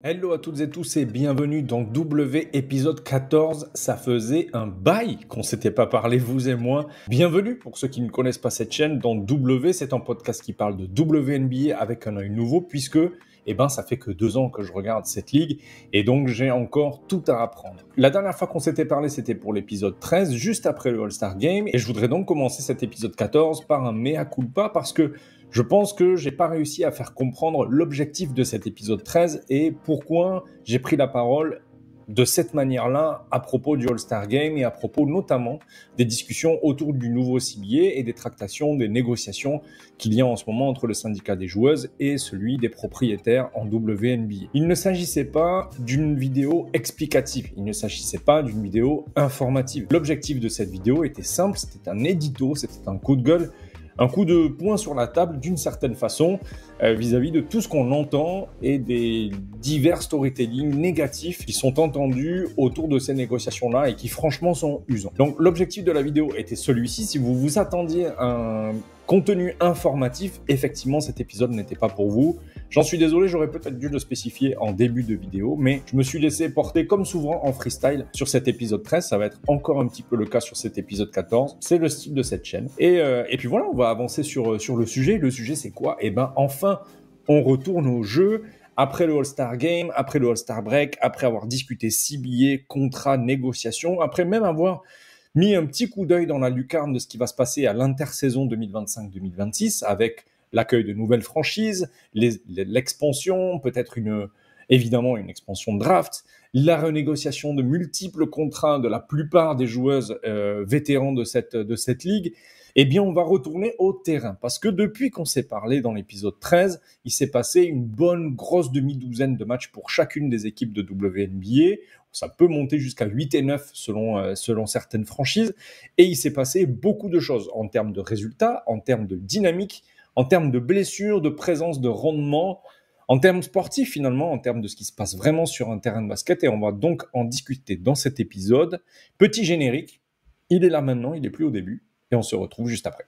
Hello à toutes et tous et bienvenue dans W épisode 14. Ça faisait un bail qu'on s'était pas parlé, vous et moi. Bienvenue pour ceux qui ne connaissent pas cette chaîne. Dans W, c'est un podcast qui parle de WNBA avec un œil nouveau puisque ça fait que 2 ans que je regarde cette ligue et donc j'ai encore tout à apprendre. La dernière fois qu'on s'était parlé, c'était pour l'épisode 13, juste après le All-Star Game, et je voudrais donc commencer cet épisode 14 par un mea culpa parce que je pense que j'ai pas réussi à faire comprendre l'objectif de cet épisode 13 et pourquoi j'ai pris la parole de cette manière-là à propos du All-Star Game et à propos notamment des discussions autour du nouveau CBA et des tractations, des négociations qu'il y a en ce moment entre le syndicat des joueuses et celui des propriétaires en WNBA. Il ne s'agissait pas d'une vidéo explicative, il ne s'agissait pas d'une vidéo informative. L'objectif de cette vidéo était simple, c'était un édito, c'était un coup de gueule, un coup de poing sur la table d'une certaine façon vis-à-vis de tout ce qu'on entend et des divers storytelling négatifs qui sont entendus autour de ces négociations-là et qui franchement sont usants. Donc l'objectif de la vidéo était celui-ci. Si vous vous attendiez à un contenu informatif, effectivement cet épisode n'était pas pour vous. J'en suis désolé, j'aurais peut-être dû le spécifier en début de vidéo, mais je me suis laissé porter comme souvent en freestyle sur cet épisode 13. Ça va être encore un petit peu le cas sur cet épisode 14. C'est le style de cette chaîne. Et puis voilà, on va avancer sur le sujet. Le sujet, c'est quoi ? Enfin, on retourne au jeu. Après le All-Star Game, après le All-Star Break, après avoir discuté CBA, contrat, négociation, après même avoir mis un petit coup d'œil dans la lucarne de ce qui va se passer à l'intersaison 2025-2026 avec l'accueil de nouvelles franchises, l'expansion, peut-être évidemment une expansion de draft, la renégociation de multiples contrats de la plupart des joueuses vétérans de cette ligue. Eh bien, on va retourner au terrain parce que depuis qu'on s'est parlé dans l'épisode 13, il s'est passé une bonne grosse demi-douzaine de matchs pour chacune des équipes de WNBA. Ça peut monter jusqu'à 8 et 9 selon certaines franchises. Et il s'est passé beaucoup de choses en termes de résultats, en termes de dynamique, en termes de blessures, de présence, de rendement, en termes sportifs finalement, en termes de ce qui se passe vraiment sur un terrain de basket. Et on va donc en discuter dans cet épisode. Petit générique, il est là maintenant, il n'est plus au début. Et on se retrouve juste après.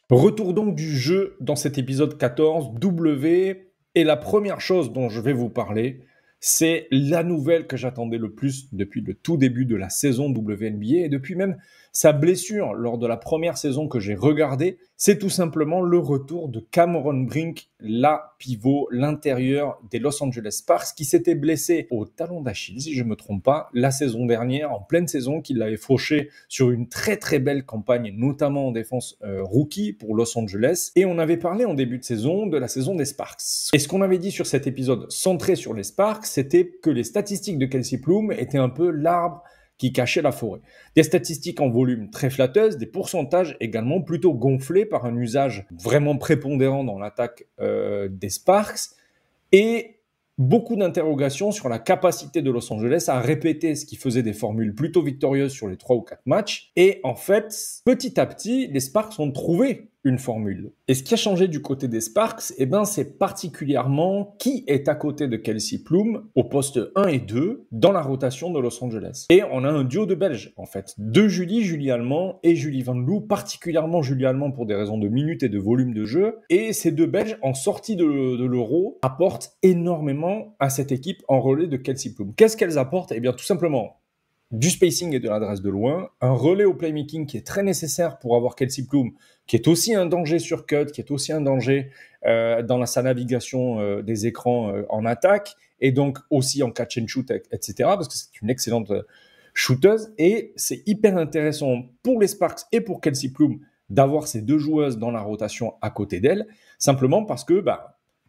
Retour donc du jeu dans cet épisode 14, W. Et la première chose dont je vais vous parler, c'est la nouvelle que j'attendais le plus depuis le tout début de la saison WNBA et depuis même sa blessure lors de la première saison que j'ai regardée. C'est tout simplement le retour de Cameron Brink, la pivot, l'intérieur des Los Angeles Sparks, qui s'était blessé au talon d'Achille, si je ne me trompe pas, la saison dernière, en pleine saison, qu'il l'avait fauché sur une très très belle campagne, notamment en défense rookie pour Los Angeles. Et on avait parlé en début de saison de la saison des Sparks. Et ce qu'on avait dit sur cet épisode centré sur les Sparks, c'était que les statistiques de Kelsey Plum étaient un peu l'arbre qui cachait la forêt. Des statistiques en volume très flatteuses, des pourcentages également plutôt gonflés par un usage vraiment prépondérant dans l'attaque des Sparks, et beaucoup d'interrogations sur la capacité de Los Angeles à répéter ce qui faisait des formules plutôt victorieuses sur les 3 ou 4 matchs. Et en fait, petit à petit, les Sparks ont trouvé une formule. Et ce qui a changé du côté des Sparks, c'est particulièrement qui est à côté de Kelsey Plum au poste 1 et 2 dans la rotation de Los Angeles. Et on a un duo de Belges, en fait. De Julie Allemand et Julie Van Loo, particulièrement Julie Allemand pour des raisons de minutes et de volume de jeu. Et ces deux Belges, en sortie de l'Euro, apportent énormément à cette équipe en relais de Kelsey Plum. Qu'est-ce qu'elles apportent ? Eh bien, tout simplement du spacing et de l'adresse de loin, un relais au playmaking qui est très nécessaire pour avoir Kelsey Plum, qui est aussi un danger sur cut, qui est aussi un danger dans sa navigation des écrans en attaque, et donc aussi en catch and shoot, etc., parce que c'est une excellente shooteuse, et c'est hyper intéressant pour les Sparks et pour Kelsey Plum d'avoir ces deux joueuses dans la rotation à côté d'elle, simplement parce que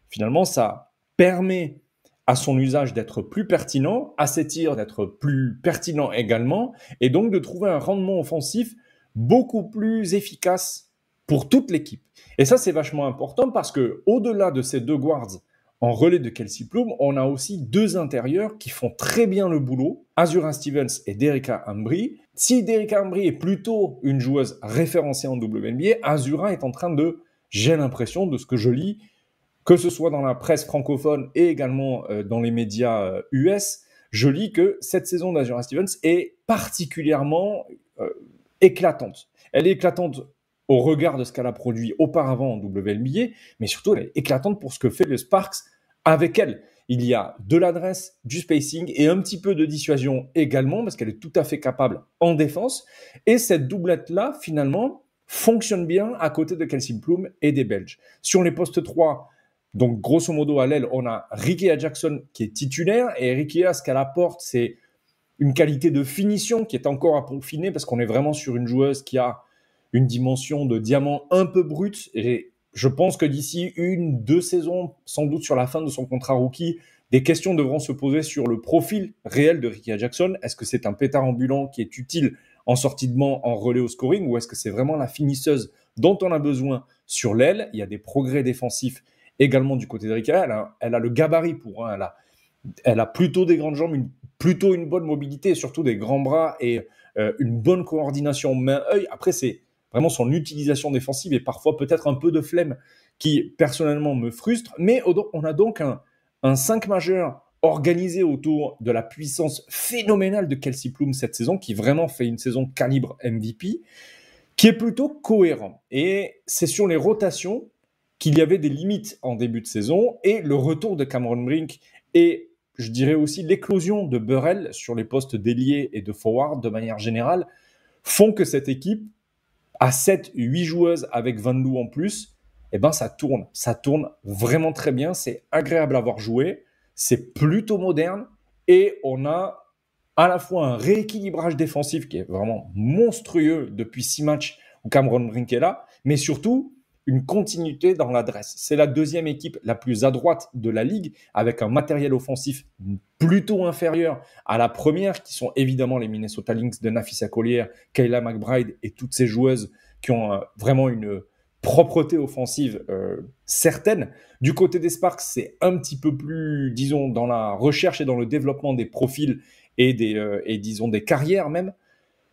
finalement ça permet à son usage d'être plus pertinent, à ses tirs d'être plus pertinent également, et donc de trouver un rendement offensif beaucoup plus efficace pour toute l'équipe. Et ça, c'est vachement important parce que au-delà de ces deux guards en relais de Kelsey Plum, on a aussi deux intérieurs qui font très bien le boulot, Azura Stevens et Dereca Ambry. Si Dereca Ambry est plutôt une joueuse référencée en WNBA, Azura est en train de, j'ai l'impression de ce que je lis, que ce soit dans la presse francophone et également dans les médias US, je lis que cette saison d'Azura Stevens est particulièrement éclatante. Elle est éclatante au regard de ce qu'elle a produit auparavant en WNBA, mais surtout, elle est éclatante pour ce que fait le Sparks avec elle. Il y a de l'adresse, du spacing et un petit peu de dissuasion également, parce qu'elle est tout à fait capable en défense. Et cette doublette-là, finalement, fonctionne bien à côté de Kelsey Plum et des Belges. Sur les postes 3, donc grosso modo à l'aile, on a Rickea Jackson qui est titulaire, et Rickea, ce qu'elle apporte, c'est une qualité de finition qui est encore à peaufiner, parce qu'on est vraiment sur une joueuse qui a une dimension de diamant un peu brute, et je pense que d'ici 1-2 saisons, sans doute sur la fin de son contrat rookie, des questions devront se poser sur le profil réel de Rickea Jackson. Est-ce que c'est un pétard ambulant qui est utile en sortie de banc, en relais au scoring, ou est-ce que c'est vraiment la finisseuse dont on a besoin sur l'aile? Il y a des progrès défensifs également du côté de Rickea. Elle a le gabarit pour, hein, elle a plutôt des grandes jambes, plutôt une bonne mobilité, et surtout des grands bras et une bonne coordination main-œil. Après, c'est vraiment son utilisation défensive et parfois peut-être un peu de flemme qui, personnellement, me frustre. Mais on a donc un 5 majeur organisé autour de la puissance phénoménale de Kelsey Plum cette saison, qui vraiment fait une saison calibre MVP, qui est plutôt cohérent. Et c'est sur les rotations qu'il y avait des limites en début de saison, et le retour de Cameron Brink et je dirais aussi l'éclosion de Burrell sur les postes d'ailier et de forward de manière générale font que cette équipe, à 7-8 joueuses avec Van Loo en plus, eh ben ça tourne vraiment très bien, c'est agréable à voir jouer, c'est plutôt moderne et on a à la fois un rééquilibrage défensif qui est vraiment monstrueux depuis 6 matchs où Cameron Brink est là, mais surtout une continuité dans l'adresse. C'est la deuxième équipe la plus à droite de la ligue, avec un matériel offensif plutôt inférieur à la première, qui sont évidemment les Minnesota Lynx de Nafisa Collier, Kayla McBride et toutes ces joueuses qui ont vraiment une propreté offensive certaine. Du côté des Sparks, c'est un petit peu plus, disons, dans la recherche et dans le développement des profils et disons, des carrières même.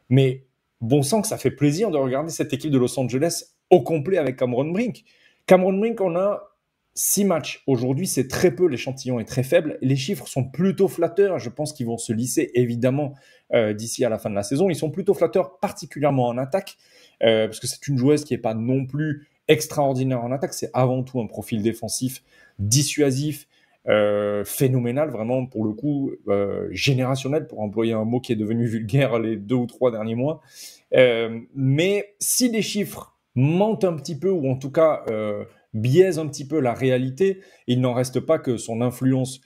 Mais bon sang que ça fait plaisir de regarder cette équipe de Los Angeles au complet avec Cameron Brink. Cameron Brink, on a 6 matchs. Aujourd'hui, c'est très peu, l'échantillon est très faible. Les chiffres sont plutôt flatteurs. Je pense qu'ils vont se lisser, évidemment, d'ici à la fin de la saison. Ils sont plutôt flatteurs, particulièrement en attaque, parce que c'est une joueuse qui n'est pas non plus extraordinaire en attaque. C'est avant tout un profil défensif dissuasif, phénoménal, vraiment, pour le coup, générationnel, pour employer un mot qui est devenu vulgaire les 2 ou 3 derniers mois. Mais si les chiffres mentent un petit peu, ou en tout cas biaisent un petit peu la réalité, il n'en reste pas que son influence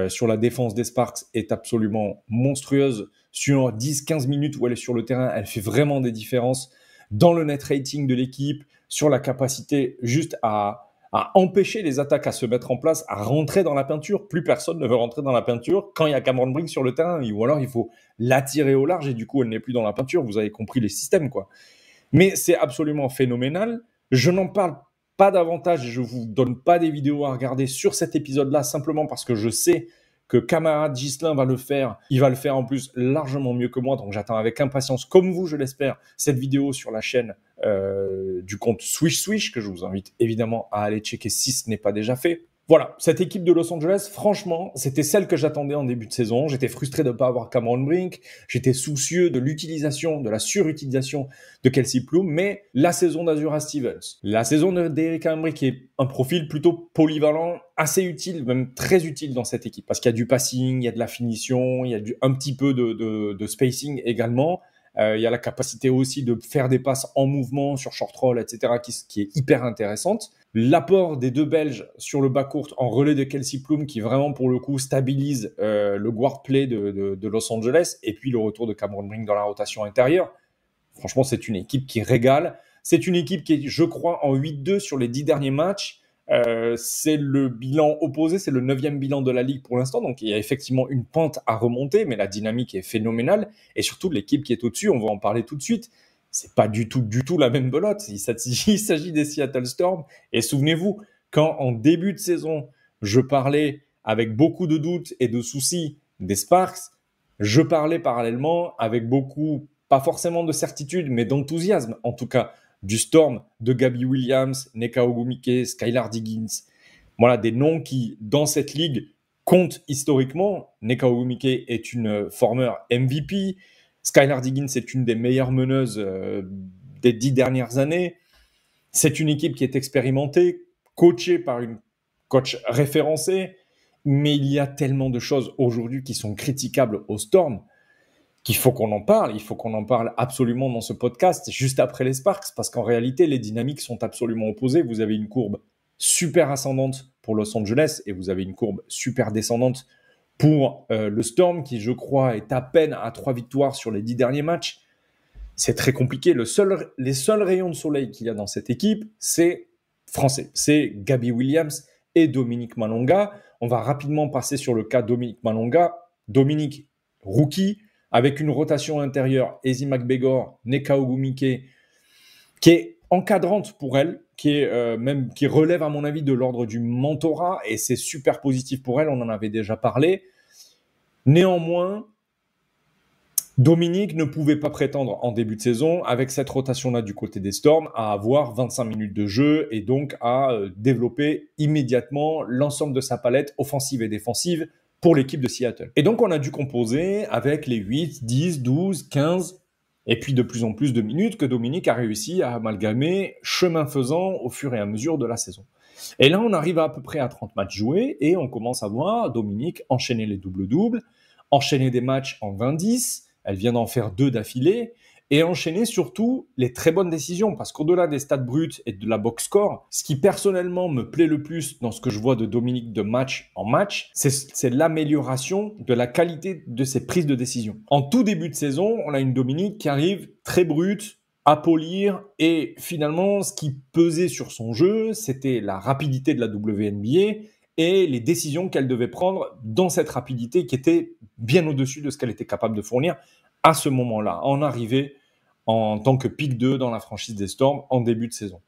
sur la défense des Sparks est absolument monstrueuse. Sur 10-15 minutes où elle est sur le terrain, elle fait vraiment des différences dans le net rating de l'équipe, sur la capacité juste à empêcher les attaques à se mettre en place, à rentrer dans la peinture. Plus personne ne veut rentrer dans la peinture quand il y a Cameron Brink sur le terrain, ou alors il faut l'attirer au large et du coup elle n'est plus dans la peinture. Vous avez compris les systèmes, quoi. Mais c'est absolument phénoménal. Je n'en parle pas davantage, je vous donne pas des vidéos à regarder sur cet épisode-là, simplement parce que je sais que camarade Ghislain va le faire. Il va le faire en plus largement mieux que moi, donc j'attends avec impatience, comme vous, je l'espère, cette vidéo sur la chaîne du compte Swish Swish, que je vous invite évidemment à aller checker si ce n'est pas déjà fait. Voilà, cette équipe de Los Angeles, franchement, c'était celle que j'attendais en début de saison. J'étais frustré de ne pas avoir Cameron Brink. J'étais soucieux de l'utilisation, de la surutilisation de Kelsey Plum. Mais la saison d'Azura Stevens, la saison d'Erika Embry, qui est un profil plutôt polyvalent, assez utile, même très utile dans cette équipe. Parce qu'il y a du passing, il y a de la finition, il y a un petit peu de spacing également. Il y a la capacité aussi de faire des passes en mouvement sur short roll, etc., qui est hyper intéressante. L'apport des deux Belges sur le bas-court en relais de Kelsey Plum, qui vraiment, pour le coup, stabilise le guard play de Los Angeles, et puis le retour de Cameron Brink dans la rotation intérieure. Franchement, c'est une équipe qui régale. C'est une équipe qui est, je crois, en 8-2 sur les 10 derniers matchs. C'est le bilan opposé, c'est le 9e bilan de la Ligue pour l'instant, donc il y a effectivement une pente à remonter, mais la dynamique est phénoménale, et surtout l'équipe qui est au-dessus, on va en parler tout de suite, c'est pas du tout la même belote. Il s'agit des Seattle Storm, et souvenez-vous, quand en début de saison, je parlais avec beaucoup de doutes et de soucis des Sparks, je parlais parallèlement avec beaucoup, pas forcément de certitude, mais d'enthousiasme, en tout cas, du Storm, de Gabby Williams, Nneka Ogwumike, Skylar Diggins. Voilà, des noms qui, dans cette ligue, comptent historiquement. Nneka Ogwumike est une former MVP. Skylar Diggins est une des meilleures meneuses des 10 dernières années. C'est une équipe qui est expérimentée, coachée par une coach référencée, mais il y a tellement de choses aujourd'hui qui sont critiquables au Storm qu'il faut qu'on en parle. Il faut qu'on en parle absolument dans ce podcast, juste après les Sparks, parce qu'en réalité, les dynamiques sont absolument opposées. Vous avez une courbe super ascendante pour Los Angeles et vous avez une courbe super descendante pour le Storm, qui, je crois, est à peine à 3 victoires sur les 10 derniers matchs. C'est très compliqué. Les seuls rayons de soleil qu'il y a dans cette équipe, c'est français. C'est Gabby Williams et Dominique Malonga. On va rapidement passer sur le cas Dominique Malonga. Dominique, rookie, avec une rotation intérieure, Ezi McBegor, Nneka Ogwumike, qui est encadrante pour elle, qui relève à mon avis de l'ordre du mentorat, et c'est super positif pour elle, on en avait déjà parlé. Néanmoins, Dominique ne pouvait pas prétendre en début de saison, avec cette rotation-là du côté des Storms, à avoir 25 minutes de jeu et donc à développer immédiatement l'ensemble de sa palette offensive et défensive pour l'équipe de Seattle. Et donc on a dû composer avec les 8, 10, 12, 15 et puis de plus en plus de minutes que Dominique a réussi à amalgamer chemin faisant au fur et à mesure de la saison. Et là on arrive à peu près à 30 matchs joués et on commence à voir Dominique enchaîner les doubles-doubles, enchaîner des matchs en 20-10, elle vient d'en faire 2 d'affilée, et enchaîner surtout les très bonnes décisions, parce qu'au-delà des stats bruts et de la box score, ce qui personnellement me plaît le plus dans ce que je vois de Dominique de match en match, c'est l'amélioration de la qualité de ses prises de décision. En tout début de saison, on a une Dominique qui arrive très brute, à polir, et finalement, ce qui pesait sur son jeu, c'était la rapidité de la WNBA et les décisions qu'elle devait prendre dans cette rapidité qui était bien au-dessus de ce qu'elle était capable de fournir à ce moment-là, en arrivée en tant que pick 2 dans la franchise des Storms en début de saison.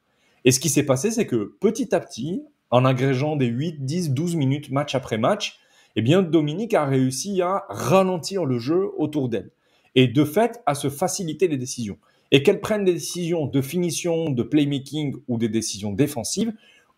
Et ce qui s'est passé, c'est que petit à petit, en agrégeant des 8, 10, 12 minutes match après match, eh bien Dominique a réussi à ralentir le jeu autour d'elle et de fait à se faciliter les décisions. Et qu'elle prenne des décisions de finition, de playmaking ou des décisions défensives,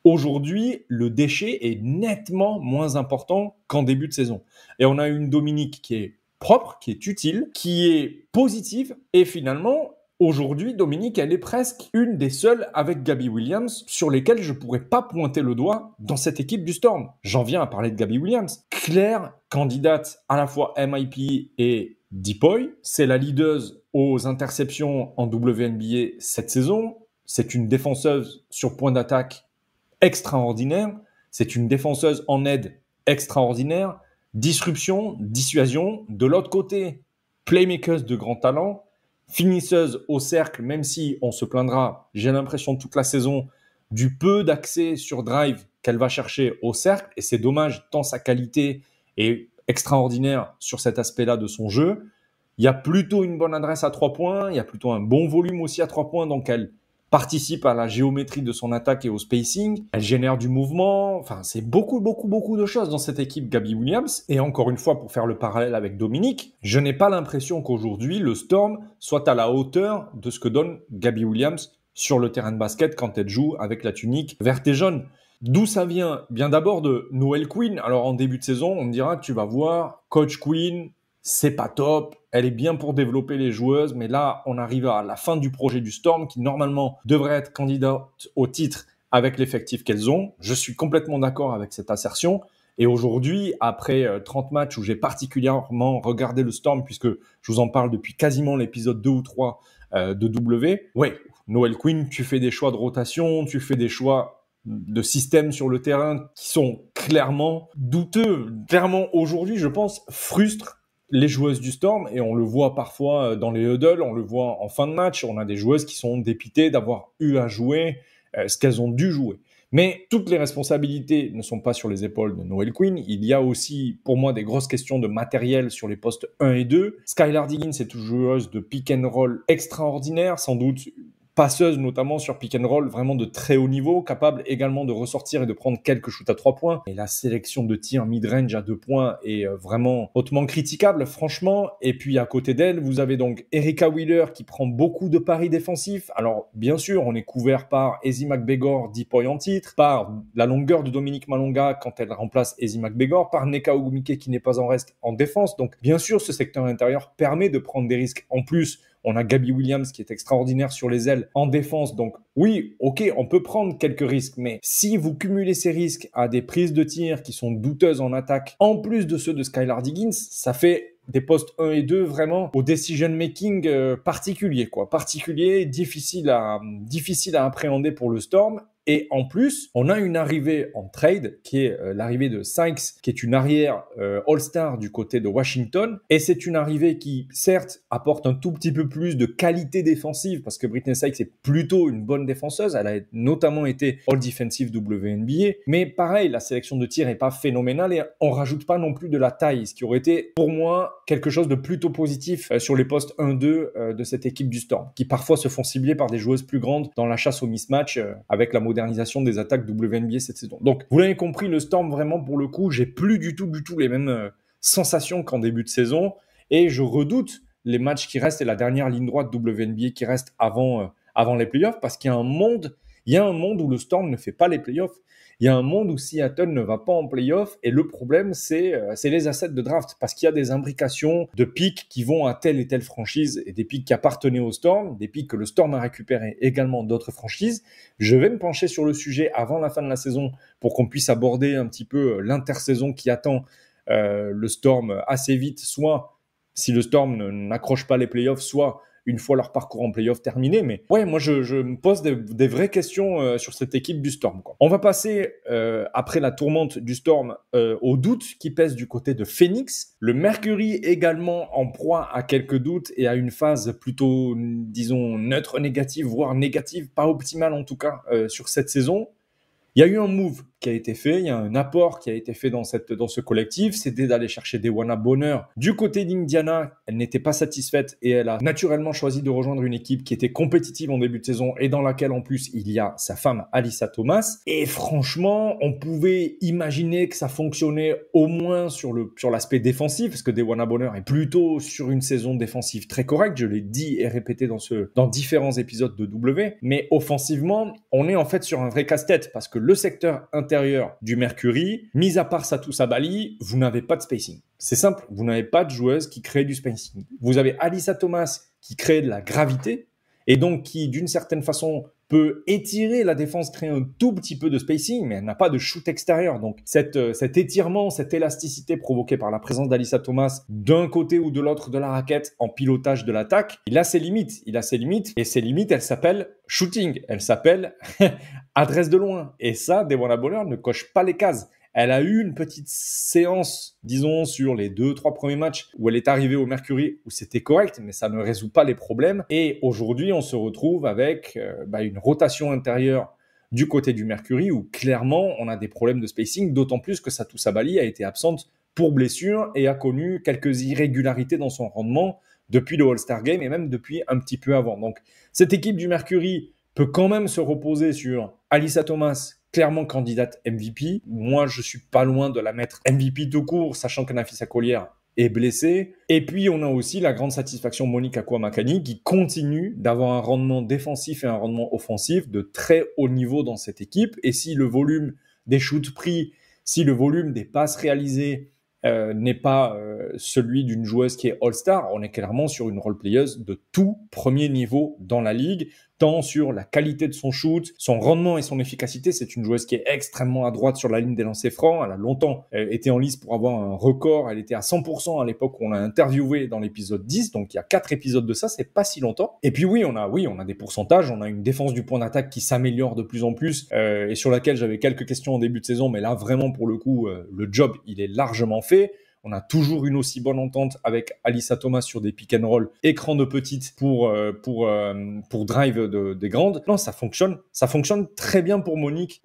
aujourd'hui, le déchet est nettement moins important qu'en début de saison. Et on a une Dominique qui est propre, qui est utile, qui est positive. Et finalement, aujourd'hui, Dominique, elle est presque une des seules avec Gabby Williams sur lesquelles je ne pourrais pas pointer le doigt dans cette équipe du Storm. J'en viens à parler de Gabby Williams. Claire, candidate à la fois MIP et DPOY. C'est la leaduse aux interceptions en WNBA cette saison. C'est une défenseuse sur point d'attaque extraordinaire. C'est une défenseuse en aide extraordinaire. Disruption, dissuasion. De l'autre côté, playmakers de grand talent, finisseuse au cercle, même si on se plaindra, j'ai l'impression toute la saison, du peu d'accès sur drive qu'elle va chercher au cercle. Et c'est dommage, tant sa qualité est extraordinaire sur cet aspect-là de son jeu. Il y a plutôt une bonne adresse à 3 points, il y a plutôt un bon volume aussi à 3 points, donc elle participe à la géométrie de son attaque et au spacing, elle génère du mouvement, enfin c'est beaucoup de choses dans cette équipe Gabby Williams. Et encore une fois, pour faire le parallèle avec Dominique, je n'ai pas l'impression qu'aujourd'hui le Storm soit à la hauteur de ce que donne Gabby Williams sur le terrain de basket quand elle joue avec la tunique verte et jaune. D'où ça vient? Bien d'abord de Noelle Quinn. Alors en début de saison, on me dira que tu vas voir, Coach Quinn, c'est pas top, elle est bien pour développer les joueuses, mais là, on arrive à la fin du projet du Storm, qui normalement devrait être candidate au titre avec l'effectif qu'elles ont. Je suis complètement d'accord avec cette assertion. Et aujourd'hui, après 30 matchs où j'ai particulièrement regardé le Storm, puisque je vous en parle depuis quasiment l'épisode 2 ou 3 de W, ouais, Noelle Quinn, tu fais des choix de rotation, tu fais des choix de système sur le terrain qui sont clairement douteux. Clairement, aujourd'hui, je pense, frustrent les joueuses du Storm, et on le voit parfois dans les huddles, on le voit en fin de match, on a des joueuses qui sont dépitées d'avoir eu à jouer ce qu'elles ont dû jouer. Mais toutes les responsabilités ne sont pas sur les épaules de Noelle Quinn. Il y a aussi, pour moi, des grosses questions de matériel sur les postes 1 et 2. Skylar Diggins est une joueuse de pick and roll extraordinaire, sans doute passeuse notamment sur pick and roll, vraiment de très haut niveau, capable également de ressortir et de prendre quelques shoots à 3 points. Et la sélection de tirs mid-range à 2 points est vraiment hautement critiquable, franchement. Et puis à côté d'elle, vous avez donc Erica Wheeler qui prend beaucoup de paris défensifs. Alors bien sûr, on est couvert par Ezi McBegor, 10 points en titre, par la longueur de Dominique Malonga quand elle remplace Ezi McBegor, par Nneka Ogwumike qui n'est pas en reste en défense. Donc bien sûr, ce secteur intérieur permet de prendre des risques. En plus, on a Gabby Williams qui est extraordinaire sur les ailes en défense. Donc oui, ok, on peut prendre quelques risques, mais si vous cumulez ces risques à des prises de tir qui sont douteuses en attaque, en plus de ceux de Skylar Diggins, ça fait des postes 1 et 2 vraiment au decision making particulier, difficile à appréhender pour le Storm. Et en plus, on a une arrivée en trade qui est l'arrivée de Sykes, qui est une arrière All-Star du côté de Washington. Et c'est une arrivée qui, certes, apporte un tout petit peu plus de qualité défensive parce que Brittney Sykes est plutôt une bonne défenseuse. Elle a notamment été All-Defensive WNBA. Mais pareil, la sélection de tir n'est pas phénoménale et on rajoute pas non plus de la taille, ce qui aurait été pour moi quelque chose de plutôt positif sur les postes 1-2 de cette équipe du Storm, qui parfois se font cibler par des joueuses plus grandes dans la chasse au mismatch avec la modernisation des attaques WNBA cette saison. Donc, vous l'avez compris, le Storm, vraiment, pour le coup, j'ai plus du tout les mêmes sensations qu'en début de saison et je redoute les matchs qui restent et la dernière ligne droite WNBA qui reste avant les playoffs parce qu'il y a un monde où le Storm ne fait pas les playoffs. Il y a un monde où Seattle ne va pas en playoff et le problème, c'est les assets de draft parce qu'il y a des imbrications de picks qui vont à telle et telle franchise et des picks qui appartenaient au Storm, des picks que le Storm a récupérés également d'autres franchises. Je vais me pencher sur le sujet avant la fin de la saison pour qu'on puisse aborder un petit peu l'intersaison qui attend le Storm assez vite, soit si le Storm n'accroche pas les playoffs, soit une fois leur parcours en playoff terminé. Mais ouais, moi, je me pose des vraies questions sur cette équipe du Storm, quoi. On va passer, après la tourmente du Storm, aux doutes qui pèsent du côté de Phoenix. Le Mercury également en proie à quelques doutes et à une phase plutôt, disons, neutre, négative, voire négative, pas optimale en tout cas, sur cette saison. Il y a eu un move qui a été fait, il y a un apport qui a été fait dans ce collectif, c'était d'aller chercher Dewana Bonner du côté d'Indiana. Elle n'était pas satisfaite et elle a naturellement choisi de rejoindre une équipe qui était compétitive en début de saison et dans laquelle en plus il y a sa femme Alyssa Thomas. Et franchement, on pouvait imaginer que ça fonctionnait au moins sur l'aspect défensif, parce que Dewana Bonner est plutôt sur une saison défensive très correcte, je l'ai dit et répété dans différents épisodes de W, mais offensivement, on est en fait sur un vrai casse-tête parce que le secteur intérieur du Mercury, mis à part Satou Sabali, vous n'avez pas de spacing. C'est simple, vous n'avez pas de joueuse qui crée du spacing. Vous avez Alyssa Thomas qui crée de la gravité et donc qui, d'une certaine façon, peut étirer la défense, créer un tout petit peu de spacing, mais elle n'a pas de shoot extérieur. Donc cet étirement, cette élasticité provoquée par la présence d'Alyssa Thomas d'un côté ou de l'autre de la raquette en pilotage de l'attaque, il a ses limites. Et ces limites, elles s'appellent shooting. Elles s'appellent adresse de loin. Et ça, Dewana Bonner ne coche pas les cases. Elle a eu une petite séance, disons, sur les 2-3 premiers matchs où elle est arrivée au Mercury, où c'était correct, mais ça ne résout pas les problèmes. Et aujourd'hui, on se retrouve avec une rotation intérieure du côté du Mercury, où clairement, on a des problèmes de spacing, d'autant plus que Satou Sabali a été absente pour blessure et a connu quelques irrégularités dans son rendement depuis le All-Star Game et même depuis un petit peu avant. Donc, cette équipe du Mercury peut quand même se reposer sur Alyssa Thomas, clairement candidate MVP. Moi, je suis pas loin de la mettre MVP tout court, sachant que Napheesa Collier est blessée. Et puis, on a aussi la grande satisfaction Monique Akua-Makani qui continue d'avoir un rendement défensif et un rendement offensif de très haut niveau dans cette équipe. Et si le volume des shoots pris, si le volume des passes réalisées n'est pas celui d'une joueuse qui est All-Star, on est clairement sur une role-playeuse de tout premier niveau dans la ligue, tant sur la qualité de son shoot, son rendement et son efficacité. C'est une joueuse qui est extrêmement à droite sur la ligne des lancers francs. Elle a longtemps été en lice pour avoir un record. Elle était à 100% à l'époque où on l'a interviewée dans l'épisode 10. Donc, il y a 4 épisodes de ça. C'est pas si longtemps. Et puis, oui, on a des pourcentages. On a une défense du point d'attaque qui s'améliore de plus en plus et sur laquelle j'avais quelques questions en début de saison. Mais là, vraiment, pour le coup, le job, il est largement fait. On a toujours une aussi bonne entente avec Alyssa Thomas sur des pick and roll, écran de petite pour drive des grandes. Non, ça fonctionne très bien pour Monique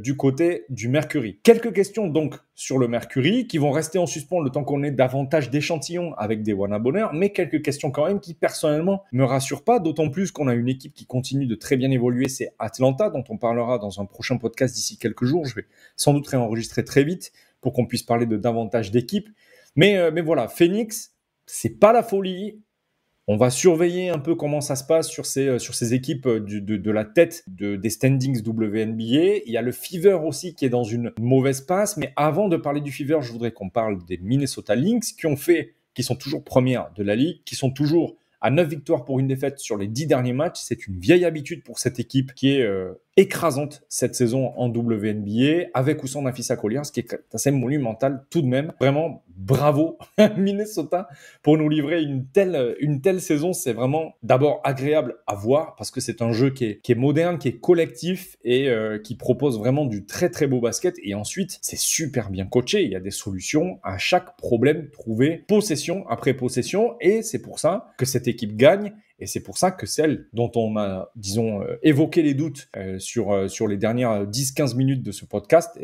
du côté du Mercury. Quelques questions donc sur le Mercury qui vont rester en suspens le temps qu'on ait davantage d'échantillons avec des Wana Bonner, mais quelques questions quand même qui personnellement me rassurent pas, d'autant plus qu'on a une équipe qui continue de très bien évoluer, c'est Atlanta, dont on parlera dans un prochain podcast d'ici quelques jours. Je vais sans doute réenregistrer très vite pour qu'on puisse parler de davantage d'équipes. Mais voilà, Phoenix, c'est pas la folie. On va surveiller un peu comment ça se passe sur ces équipes de la tête des standings WNBA. Il y a le Fever aussi qui est dans une mauvaise passe. Mais avant de parler du Fever, je voudrais qu'on parle des Minnesota Lynx qui sont toujours premières de la ligue, qui sont toujours à 9 victoires pour une défaite sur les 10 derniers matchs. C'est une vieille habitude pour cette équipe qui est écrasante cette saison en WNBA, avec ou sans Napheesa Collier, ce qui est assez monumental tout de même. Vraiment, bravo Minnesota pour nous livrer une telle saison. C'est vraiment d'abord agréable à voir parce que c'est un jeu qui est moderne, qui est collectif et qui propose vraiment du très très beau basket. Et ensuite, c'est super bien coaché. Il y a des solutions à chaque problème trouvé, possession après possession. Et c'est pour ça que cette équipe gagne. Et c'est pour ça que celles dont on a, disons, évoqué les doutes sur les dernières 10-15 minutes de ce podcast,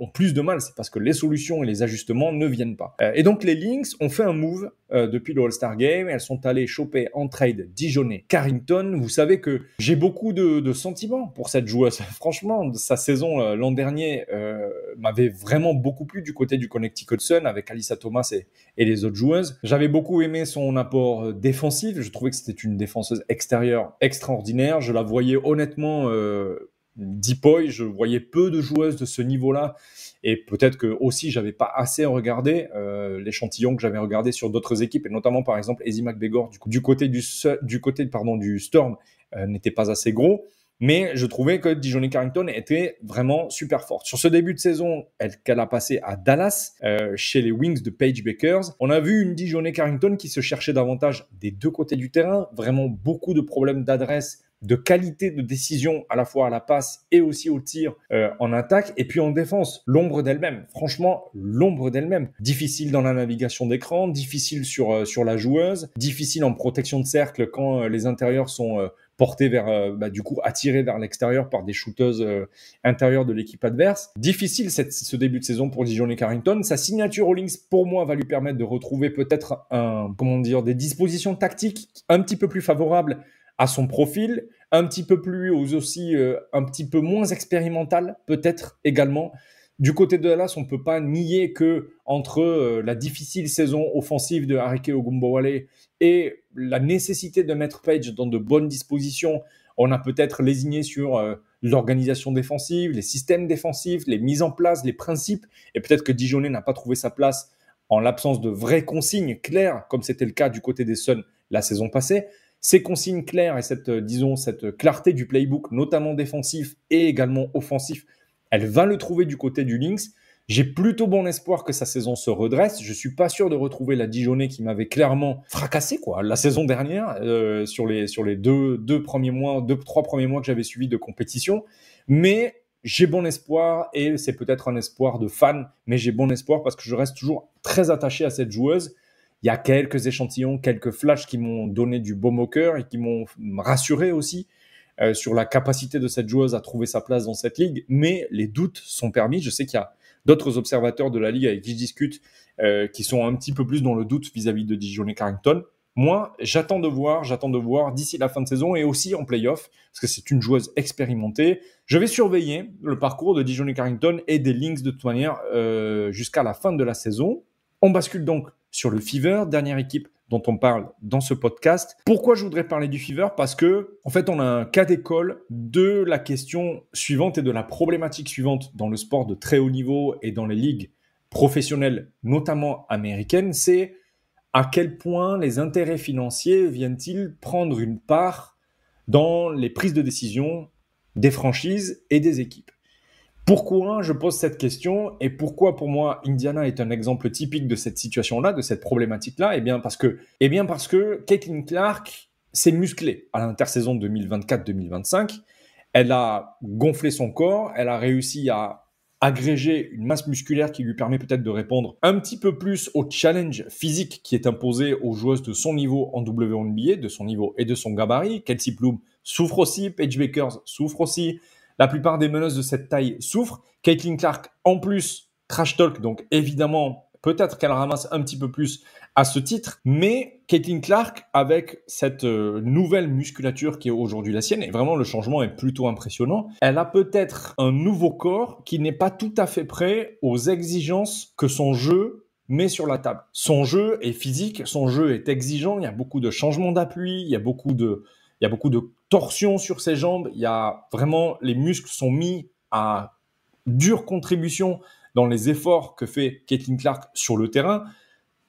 ont plus de mal. C'est parce que les solutions et les ajustements ne viennent pas. Et donc, les Lynx ont fait un move depuis le All-Star Game. Elles sont allées choper en trade Dijonay Carrington. Vous savez que j'ai beaucoup de sentiments pour cette joueuse. Franchement, sa saison l'an dernier m'avait vraiment beaucoup plu du côté du Connecticut Sun avec Alyssa Thomas et les autres joueuses. J'avais beaucoup aimé son apport défensif. Je trouvais que c'était une défenseuse extérieure extraordinaire. Je la voyais honnêtement deep boy. Je voyais peu de joueuses de ce niveau-là. Et peut-être que aussi j'avais pas assez regardé l'échantillon que j'avais regardé sur d'autres équipes, et notamment par exemple Ezi McBegor du côté du Storm n'était pas assez gros. Mais je trouvais que Dijonay Carrington était vraiment super forte. Sur ce début de saison qu'elle a passé à Dallas, chez les Wings de Paige Bakers, on a vu une Dijonay Carrington qui se cherchait davantage des deux côtés du terrain. Vraiment beaucoup de problèmes d'adresse, de qualité de décision à la fois à la passe et aussi au tir en attaque. Et puis en défense, l'ombre d'elle-même. Franchement, l'ombre d'elle-même. Difficile dans la navigation d'écran, difficile sur la joueuse, difficile en protection de cercle quand les intérieurs sont... porté vers, attiré vers l'extérieur par des shooteuses intérieures de l'équipe adverse. Difficile ce début de saison pour Dijonay Carrington. Sa signature aux Lynx, pour moi, va lui permettre de retrouver peut-être des dispositions tactiques un petit peu plus favorables à son profil, un petit peu plus aussi, un petit peu moins expérimental, peut-être également. Du côté de Dallas, on ne peut pas nier que entre la difficile saison offensive de Arike Ogunbowale et la nécessité de mettre Paige dans de bonnes dispositions, on a peut-être lésiné sur l'organisation défensive, les systèmes défensifs, les mises en place, les principes. Et peut-être que Dijonay n'a pas trouvé sa place en l'absence de vraies consignes claires, comme c'était le cas du côté des Suns la saison passée. Ces consignes claires et cette clarté du playbook, notamment défensif et également offensif, elle va le trouver du côté du Lynx. J'ai plutôt bon espoir que sa saison se redresse. Je suis pas sûr de retrouver la Dijonay qui m'avait clairement fracassé la saison dernière sur les trois premiers mois que j'avais suivis de compétition. Mais j'ai bon espoir et c'est peut-être un espoir de fan, mais j'ai bon espoir parce que je reste toujours très attaché à cette joueuse. Il y a quelques échantillons, quelques flashs qui m'ont donné du baume au cœur et qui m'ont rassuré aussi sur la capacité de cette joueuse à trouver sa place dans cette ligue, mais les doutes sont permis. Je sais qu'il y a d'autres observateurs de la ligue avec qui je discute qui sont un petit peu plus dans le doute vis-à-vis de Dijonay Carrington. Moi, j'attends de voir d'ici la fin de saison et aussi en play-off, parce que c'est une joueuse expérimentée. Je vais surveiller le parcours de Dijonay Carrington et des Lynx de toute manière jusqu'à la fin de la saison. On bascule donc sur le Fever, dernière équipe dont on parle dans ce podcast. Pourquoi je voudrais parler du Fever ? Parce que, en fait, on a un cas d'école de la question suivante et de la problématique suivante dans le sport de très haut niveau et dans les ligues professionnelles, notamment américaines, c'est à quel point les intérêts financiers viennent-ils prendre une part dans les prises de décision des franchises et des équipes. Pourquoi je pose cette question et pourquoi pour moi Indiana est un exemple typique de cette situation-là, de cette problématique-là ? Eh bien parce que Caitlin Clark s'est musclée à l'intersaison 2024-2025. Elle a gonflé son corps, elle a réussi à agréger une masse musculaire qui lui permet peut-être de répondre un petit peu plus au challenge physique qui est imposé aux joueuses de son niveau en WNBA, de son niveau et de son gabarit. Kelsey Plum souffre aussi, Paige Bueckers souffre aussi, la plupart des meneuses de cette taille souffrent. Caitlin Clark, en plus, trash talk, donc évidemment, peut-être qu'elle ramasse un petit peu plus à ce titre, mais Caitlin Clark, avec cette nouvelle musculature qui est aujourd'hui la sienne, et vraiment le changement est plutôt impressionnant, elle a peut-être un nouveau corps qui n'est pas tout à fait prêt aux exigences que son jeu met sur la table. Son jeu est physique, son jeu est exigeant, il y a beaucoup de changements d'appui, il y a beaucoup de torsion sur ses jambes, il y a vraiment, les muscles sont mis à dure contribution dans les efforts que fait Caitlin Clark sur le terrain,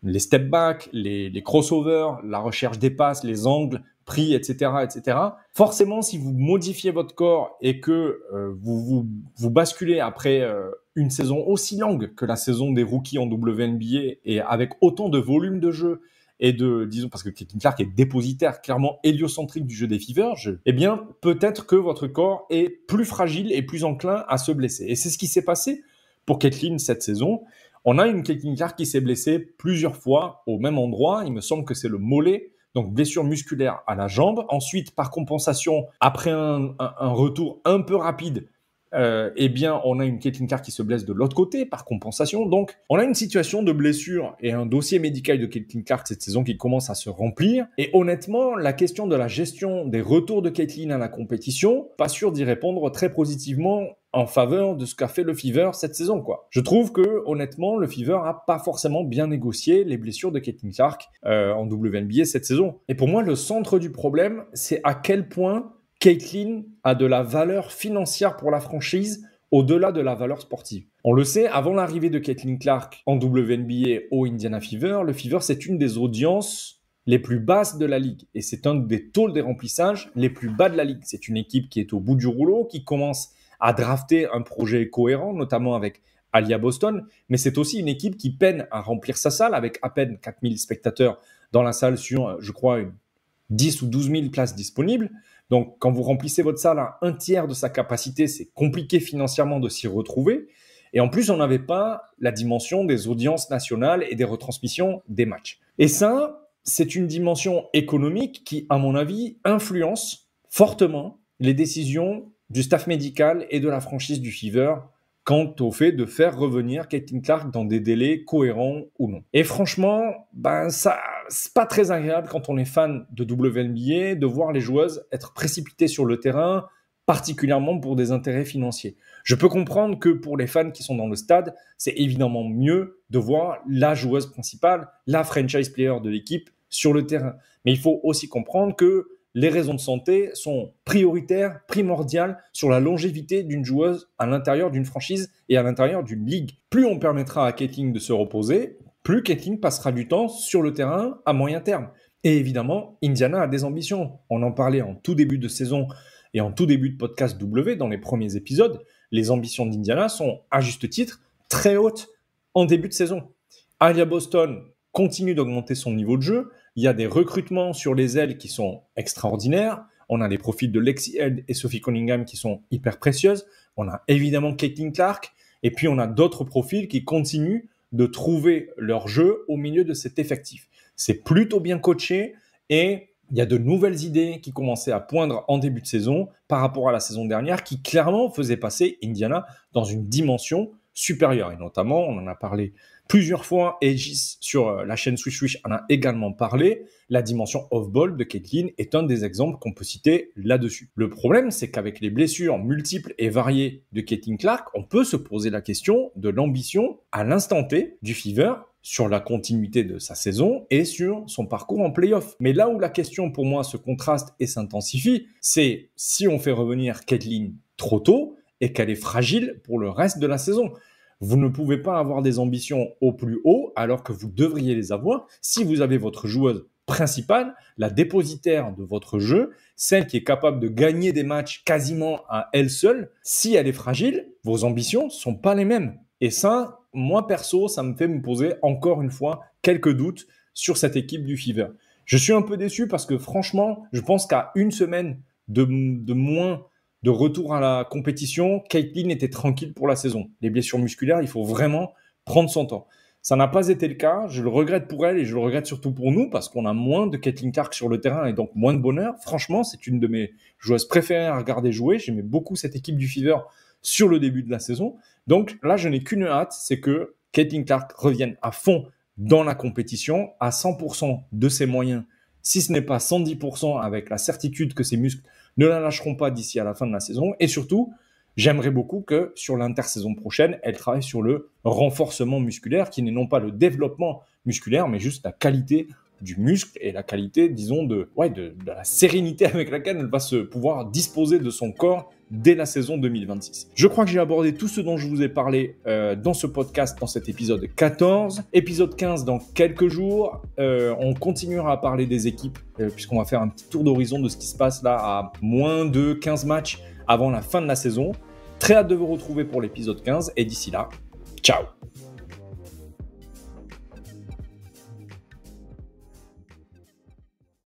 les step back, les crossovers, la recherche des passes, les angles pris, etc., etc. Forcément, si vous modifiez votre corps et que vous basculez après une saison aussi longue que la saison des rookies en WNBA et avec autant de volume de jeu et disons, parce que Caitlin Clark est dépositaire, clairement héliocentrique du jeu des Fever, eh bien, peut-être que votre corps est plus fragile et plus enclin à se blesser. Et c'est ce qui s'est passé pour Caitlin cette saison. On a une Caitlin Clark qui s'est blessée plusieurs fois au même endroit. Il me semble que c'est le mollet, donc blessure musculaire à la jambe. Ensuite, par compensation, après un retour un peu rapide, eh bien, on a une Caitlin Clark qui se blesse de l'autre côté par compensation. Donc, on a une situation de blessure et un dossier médical de Caitlin Clark cette saison qui commence à se remplir. Et honnêtement, la question de la gestion des retours de Caitlin à la compétition, pas sûr d'y répondre très positivement en faveur de ce qu'a fait le Fever cette saison, quoi. Je trouve que, honnêtement, le Fever a pas forcément bien négocié les blessures de Caitlin Clark en WNBA cette saison. Et pour moi, le centre du problème, c'est à quel point Caitlin a de la valeur financière pour la franchise au-delà de la valeur sportive. On le sait, avant l'arrivée de Caitlin Clark en WNBA au Indiana Fever, le Fever, c'est une des audiences les plus basses de la ligue. Et c'est un des taux des remplissages les plus bas de la ligue. C'est une équipe qui est au bout du rouleau, qui commence à drafter un projet cohérent, notamment avec Aliyah Boston, mais c'est aussi une équipe qui peine à remplir sa salle avec à peine 4000 spectateurs dans la salle sur, je crois, 10 ou 12 000 places disponibles. Donc, quand vous remplissez votre salle à un tiers de sa capacité, c'est compliqué financièrement de s'y retrouver. Et en plus, on n'avait pas la dimension des audiences nationales et des retransmissions des matchs. Et ça, c'est une dimension économique qui, à mon avis, influence fortement les décisions du staff médical et de la franchise du Fever quant au fait de faire revenir Caitlin Clark dans des délais cohérents ou non. Et franchement, ça, c'est pas très agréable quand on est fan de WNBA de voir les joueuses être précipitées sur le terrain, particulièrement pour des intérêts financiers. Je peux comprendre que pour les fans qui sont dans le stade, c'est évidemment mieux de voir la joueuse principale, la franchise player de l'équipe sur le terrain. Mais il faut aussi comprendre que les raisons de santé sont prioritaires, primordiales sur la longévité d'une joueuse à l'intérieur d'une franchise et à l'intérieur d'une ligue. Plus on permettra à Caitlin de se reposer, plus Caitlin passera du temps sur le terrain à moyen terme. Et évidemment, Indiana a des ambitions. On en parlait en tout début de saison et en tout début de podcast W dans les premiers épisodes. Les ambitions d'Indiana sont, à juste titre, très hautes en début de saison. Aliyah Boston continue d'augmenter son niveau de jeu. Il y a des recrutements sur les ailes qui sont extraordinaires. On a des profils de Lexi Head et Sophie Cunningham qui sont hyper précieuses. On a évidemment Caitlin Clark. Et puis, on a d'autres profils qui continuent de trouver leur jeu au milieu de cet effectif. C'est plutôt bien coaché et il y a de nouvelles idées qui commençaient à poindre en début de saison par rapport à la saison dernière qui clairement faisaient passer Indiana dans une dimension supérieure. Et notamment, on en a parlé plusieurs fois, Aegis sur la chaîne Swish Swish en a également parlé, la dimension off-ball de Caitlin est un des exemples qu'on peut citer là-dessus. Le problème, c'est qu'avec les blessures multiples et variées de Caitlin Clark, on peut se poser la question de l'ambition à l'instant T du Fever sur la continuité de sa saison et sur son parcours en play-off. Mais là où la question pour moi se contraste et s'intensifie, c'est si on fait revenir Caitlin trop tôt et qu'elle est fragile pour le reste de la saison. Vous ne pouvez pas avoir des ambitions au plus haut alors que vous devriez les avoir si vous avez votre joueuse principale, la dépositaire de votre jeu, celle qui est capable de gagner des matchs quasiment à elle seule. Si elle est fragile, vos ambitions ne sont pas les mêmes. Et ça, moi perso, ça me fait me poser encore une fois quelques doutes sur cette équipe du Fever. Je suis un peu déçu parce que franchement, je pense qu'à une semaine de moins de retour à la compétition, Caitlin était tranquille pour la saison. Les blessures musculaires, il faut vraiment prendre son temps. Ça n'a pas été le cas, je le regrette pour elle et je le regrette surtout pour nous parce qu'on a moins de Caitlin Clark sur le terrain et donc moins de bonheur. Franchement, c'est une de mes joueuses préférées à regarder jouer. J'aimais beaucoup cette équipe du Fever sur le début de la saison. Donc là, je n'ai qu'une hâte, c'est que Caitlin Clark revienne à fond dans la compétition, à 100% de ses moyens, si ce n'est pas 110% avec la certitude que ses muscles ne la lâcheront pas d'ici à la fin de la saison. Et surtout, j'aimerais beaucoup que sur l'intersaison prochaine, elle travaille sur le renforcement musculaire, qui n'est non pas le développement musculaire, mais juste la qualité du muscle et la qualité, disons, de la sérénité avec laquelle elle va se pouvoir disposer de son corps dès la saison 2026. Je crois que j'ai abordé tout ce dont je vous ai parlé dans ce podcast, dans cet épisode 14. Épisode 15 dans quelques jours. On continuera à parler des équipes, puisqu'on va faire un petit tour d'horizon de ce qui se passe là à moins de 15 matchs avant la fin de la saison. Très hâte de vous retrouver pour l'épisode 15 et d'ici là, ciao!